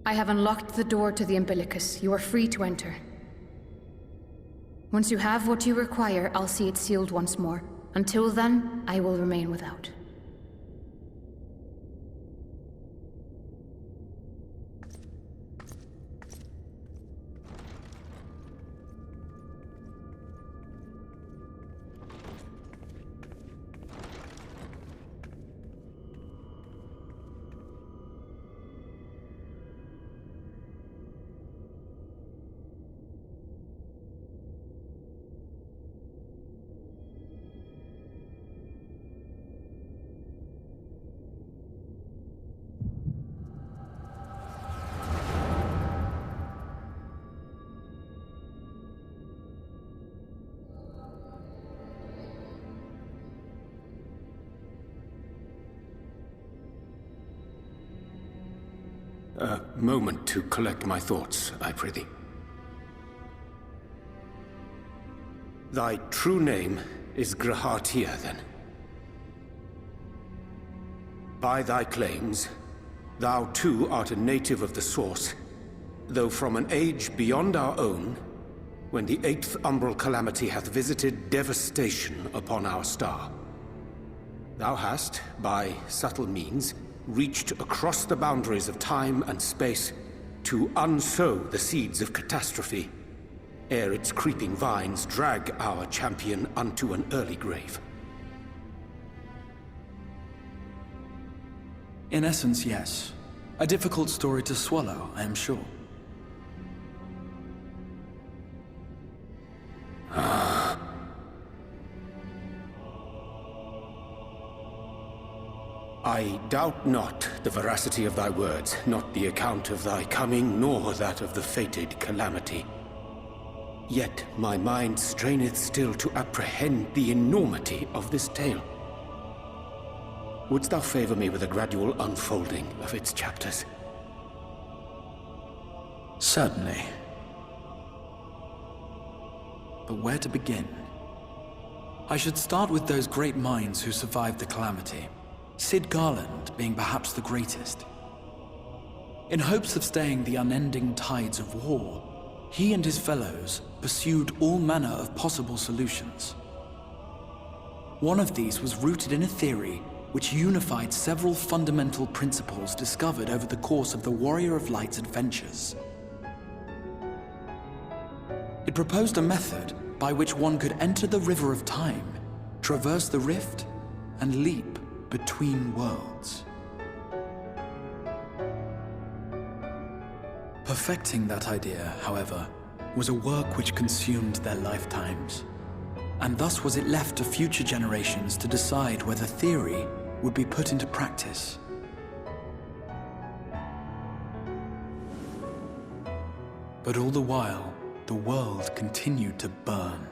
I have unlocked the door to the umbilicus. You are free to enter. Once you have what you require, I'll see it sealed once more. Until then, I will remain without. A moment to collect my thoughts, I prithee. Thy true name is Grahatia, then. By thy claims, thou too art a native of the Source, though from an age beyond our own, when the 8th umbral calamity hath visited devastation upon our star. Thou hast, by subtle means, reached across the boundaries of time and space to unsow the seeds of catastrophe, ere its creeping vines drag our champion unto an early grave. In essence, yes. A difficult story to swallow, I am sure. I doubt not the veracity of thy words, not the account of thy coming, nor that of the fated calamity. Yet my mind straineth still to apprehend the enormity of this tale. Wouldst thou favor me with a gradual unfolding of its chapters? Certainly. But where to begin? I should start with those great minds who survived the calamity. Sid Garland being perhaps the greatest. In hopes of staying the unending tides of war, he and his fellows pursued all manner of possible solutions. One of these was rooted in a theory which unified several fundamental principles discovered over the course of the Warrior of Light's adventures. It proposed a method by which one could enter the River of Time, traverse the rift, and leap between worlds. Perfecting that idea, however, was a work which consumed their lifetimes, and thus was it left to future generations to decide whether theory would be put into practice. But all the while, the world continued to burn.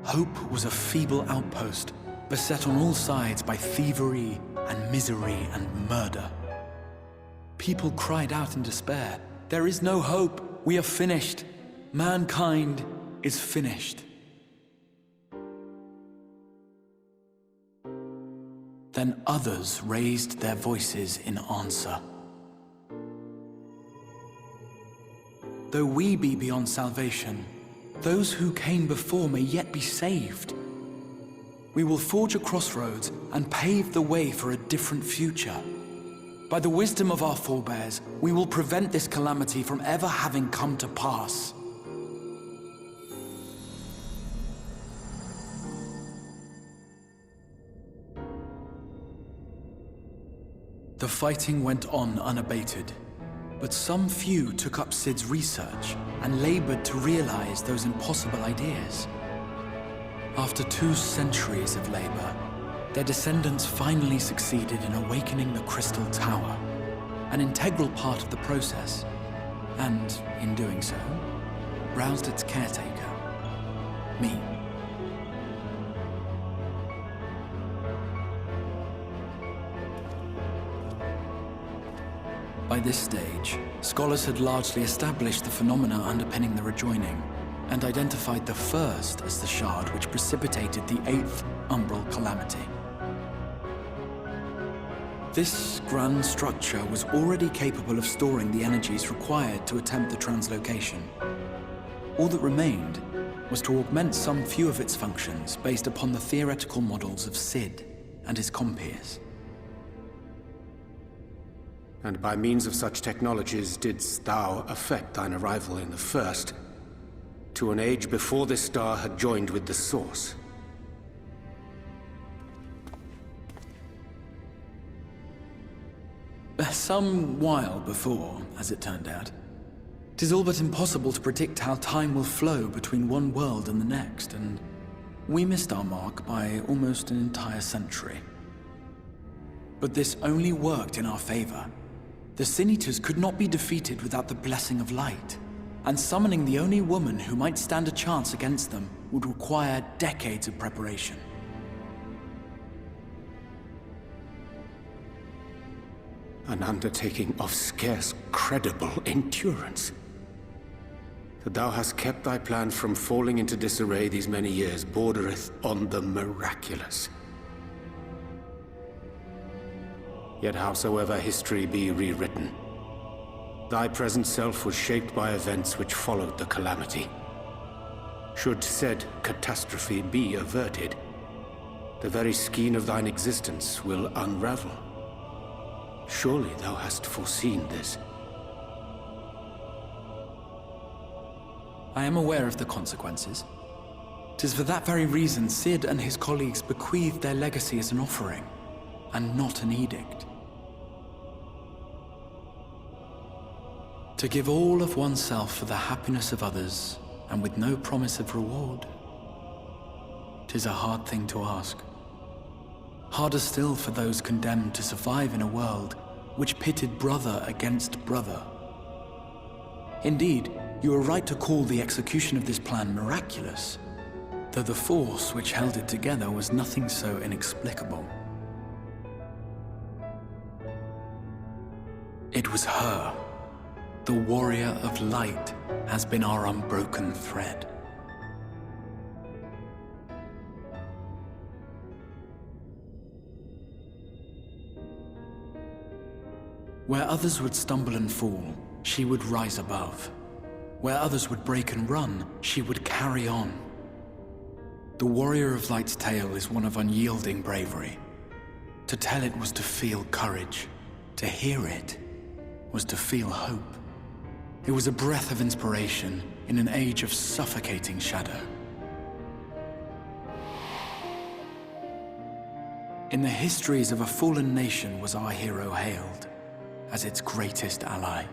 Hope was a feeble outpost, beset on all sides by thievery and misery and murder. People cried out in despair, "There is no hope, we are finished. Mankind is finished." Then others raised their voices in answer. Though we be beyond salvation, those who came before may yet be saved. We will forge a crossroads and pave the way for a different future. By the wisdom of our forebears, we will prevent this calamity from ever having come to pass. The fighting went on unabated, but some few took up Sid's research and labored to realize those impossible ideas. After 2 centuries of labor, their descendants finally succeeded in awakening the Crystal Tower, an integral part of the process, and, in doing so, roused its caretaker, me. By this stage, scholars had largely established the phenomena underpinning the rejoining, and identified the first as the shard which precipitated the 8th umbral calamity. This grand structure was already capable of storing the energies required to attempt the translocation. All that remained was to augment some few of its functions based upon the theoretical models of Sid and his compeers. And by means of such technologies didst thou effect thine arrival in the First, to an age before this star had joined with the Source. Some while before, as it turned out. 'Tis all but impossible to predict how time will flow between one world and the next, and we missed our mark by almost an entire century. But this only worked in our favor. The Sin Eaters could not be defeated without the blessing of light, and summoning the only woman who might stand a chance against them would require decades of preparation. An undertaking of scarce credible endurance. That thou hast kept thy plan from falling into disarray these many years bordereth on the miraculous. Yet howsoever history be rewritten, thy present self was shaped by events which followed the calamity. Should said catastrophe be averted, the very skein of thine existence will unravel. Surely thou hast foreseen this. I am aware of the consequences. 'Tis for that very reason Sid and his colleagues bequeathed their legacy as an offering, and not an edict. To give all of oneself for the happiness of others, and with no promise of reward. 'Tis a hard thing to ask. Harder still for those condemned to survive in a world which pitted brother against brother. Indeed, you are right to call the execution of this plan miraculous, though the force which held it together was nothing so inexplicable. It was her. The warrior of light has been our unbroken thread. Where others would stumble and fall, she would rise above. Where others would break and run, she would carry on. The warrior of light's tale is one of unyielding bravery. To tell it was to feel courage. To hear it was to feel hope. It was a breath of inspiration in an age of suffocating shadow. In the histories of a fallen nation was our hero hailed as its greatest ally.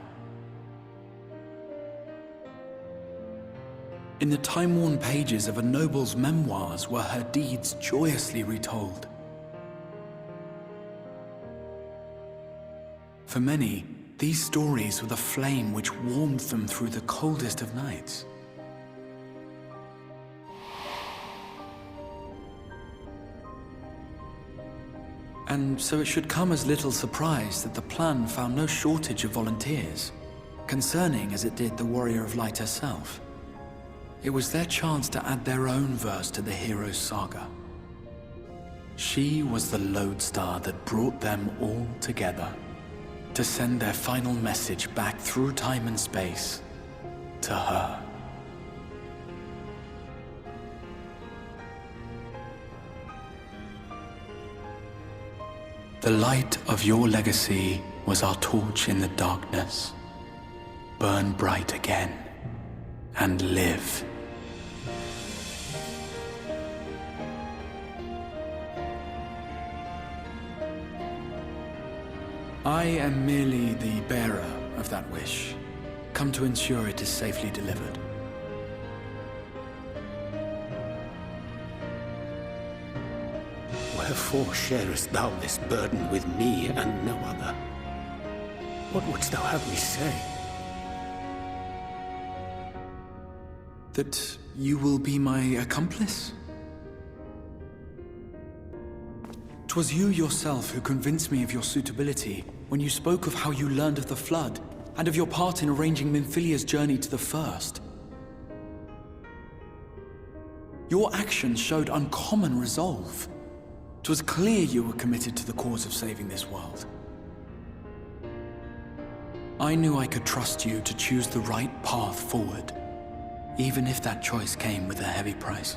In the time-worn pages of a noble's memoirs were her deeds joyously retold. For many, these stories were the flame which warmed them through the coldest of nights. And so it should come as little surprise that the plan found no shortage of volunteers, concerning as it did the Warrior of Light herself. It was their chance to add their own verse to the hero's saga. She was the lodestar that brought them all together, to send their final message back through time and space to her. The light of your legacy was our torch in the darkness. Burn bright again and live. I am merely the bearer of that wish, come to ensure it is safely delivered. Wherefore sharest thou this burden with me and no other? What wouldst thou have me say? That you will be my accomplice? 'Twas you yourself who convinced me of your suitability when you spoke of how you learned of the Flood and of your part in arranging Minfilia's journey to the First. Your actions showed uncommon resolve. 'Twas clear you were committed to the cause of saving this world. I knew I could trust you to choose the right path forward, even if that choice came with a heavy price.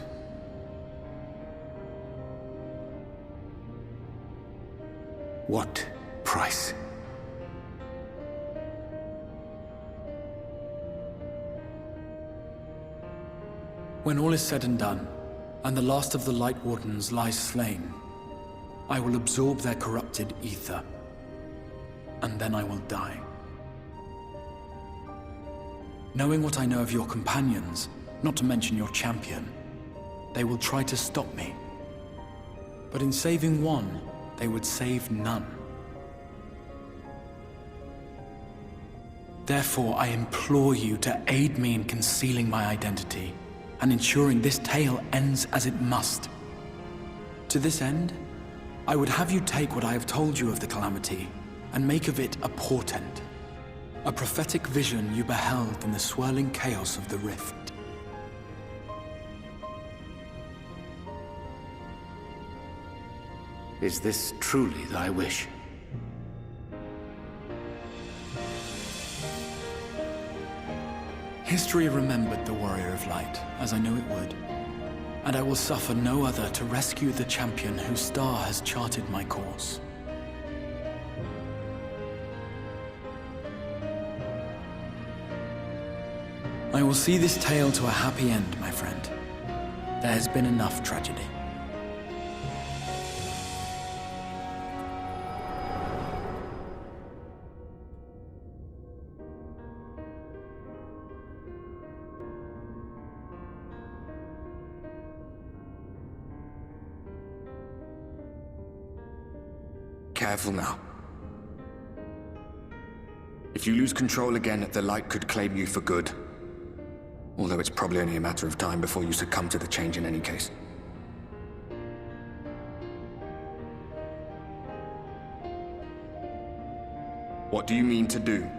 What price? When all is said and done, and the last of the Light Wardens lies slain, I will absorb their corrupted ether, and then I will die. Knowing what I know of your companions, not to mention your champion, they will try to stop me. But in saving one, they would save none. Therefore, I implore you to aid me in concealing my identity and ensuring this tale ends as it must. To this end, I would have you take what I have told you of the Calamity and make of it a portent, a prophetic vision you beheld in the swirling chaos of the Rift. Is this truly thy wish? History remembered the Warrior of Light, as I knew it would, and I will suffer no other to rescue the champion whose star has charted my course. I will see this tale to a happy end, my friend. There has been enough tragedy. Careful now. If you lose control again, the light could claim you for good. Although it's probably only a matter of time before you succumb to the change in any case. What do you mean to do?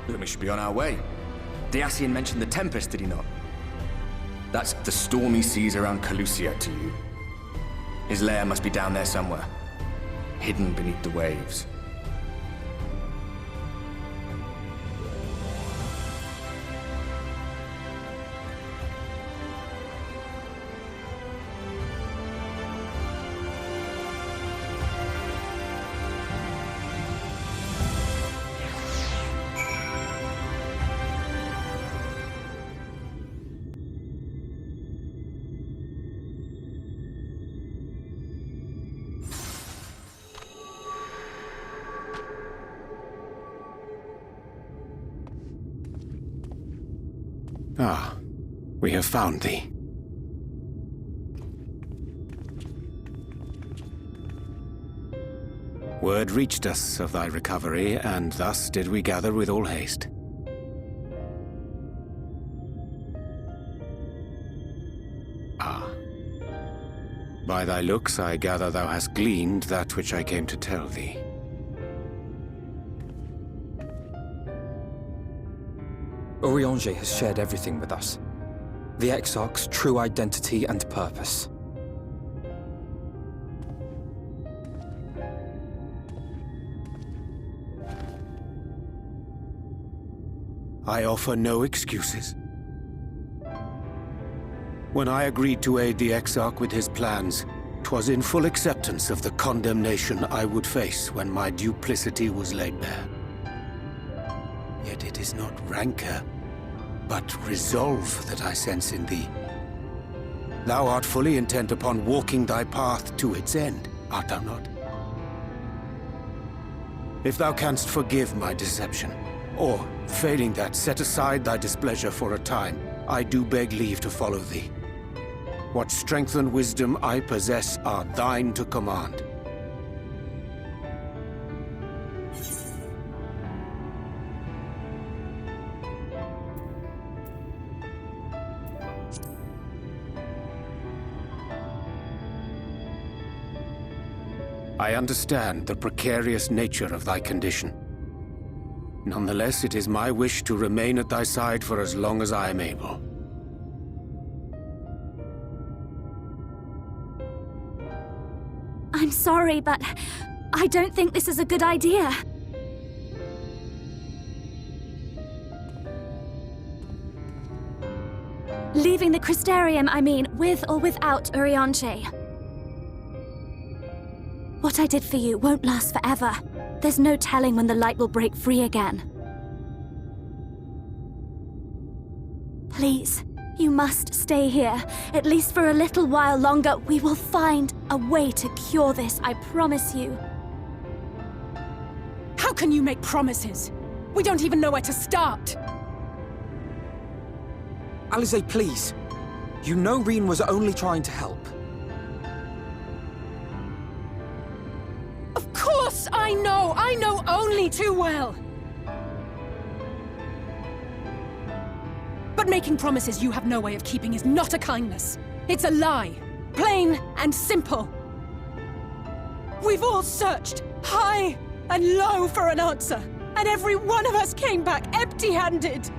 Then we should be on our way. Diassian mentioned the Tempest, did he not? That's the stormy seas around Calusia to you. His lair must be down there somewhere, hidden beneath the waves. Ah, we have found thee. Word reached us of thy recovery, and thus did we gather with all haste. Ah. By thy looks, I gather thou hast gleaned that which I came to tell thee. Urianger has shared everything with us. The Exarch's true identity and purpose. I offer no excuses. When I agreed to aid the Exarch with his plans, 'twas in full acceptance of the condemnation I would face when my duplicity was laid bare. Yet it is not rancor, but resolve that I sense in thee. Thou art fully intent upon walking thy path to its end, art thou not? If thou canst forgive my deception, or, failing that, set aside thy displeasure for a time, I do beg leave to follow thee. What strength and wisdom I possess are thine to command. I understand the precarious nature of thy condition. Nonetheless, it is my wish to remain at thy side for as long as I am able. I'm sorry, but I don't think this is a good idea. Leaving the Crystarium, I mean, with or without Urianger. What I did for you won't last forever. There's no telling when the light will break free again. Please, you must stay here, at least for a little while longer. We will find a way to cure this, I promise you. How can you make promises? We don't even know where to start. Alize, please. You know Reen was only trying to help. Of course I know! I know only too well! But making promises you have no way of keeping is not a kindness. It's a lie. Plain and simple. We've all searched high and low for an answer, and every one of us came back empty-handed.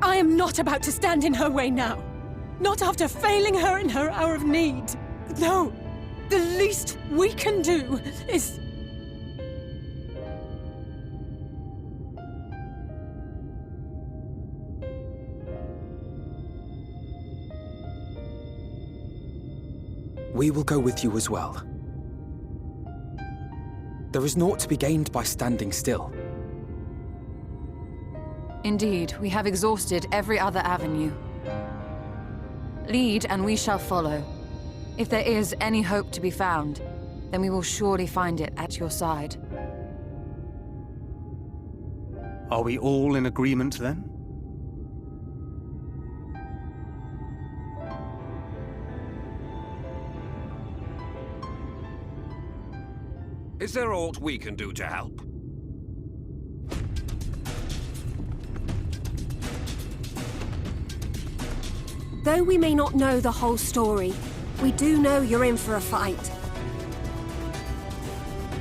I am not about to stand in her way now. Not after failing her in her hour of need. No, the least we can do is... We will go with you as well. There is naught to be gained by standing still. Indeed, we have exhausted every other avenue. Lead, and we shall follow. If there is any hope to be found, then we will surely find it at your side. Are we all in agreement, then? Is there aught we can do to help? Though we may not know the whole story, we do know you're in for a fight.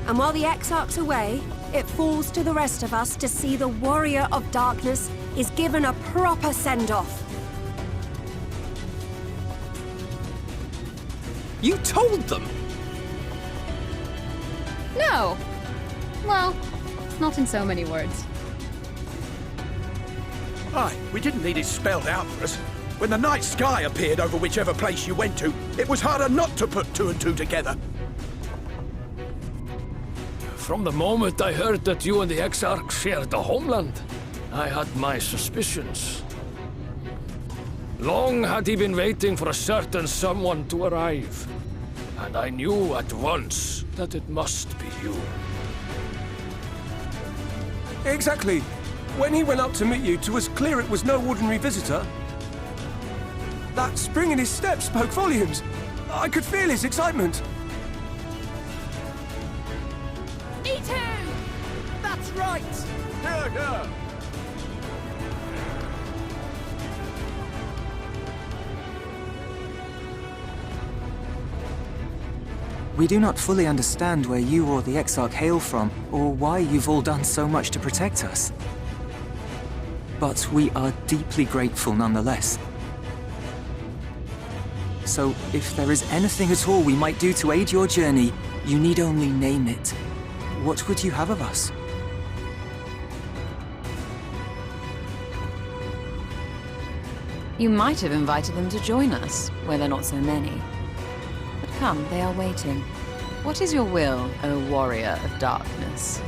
And while the Exarch's away, it falls to the rest of us to see the Warrior of Darkness is given a proper send-off. You told them! No! Well, not in so many words. Aye, we didn't need it spelled out for us. When the night sky appeared over whichever place you went to, it was harder not to put two and two together. From the moment I heard that you and the Exarch shared the homeland, I had my suspicions. Long had he been waiting for a certain someone to arrive, and I knew at once that it must be you. Exactly. When he went up to meet you, 'twas clear it was no ordinary visitor. That spring in his step spoke volumes. I could feel his excitement. Eat him! That's right! Here, here! We do not fully understand where you or the Exarch hail from, or why you've all done so much to protect us. But we are deeply grateful nonetheless. So, if there is anything at all we might do to aid your journey, you need only name it. What would you have of us? You might have invited them to join us, where there are not so many. But come, they are waiting. What is your will, O Warrior of Darkness?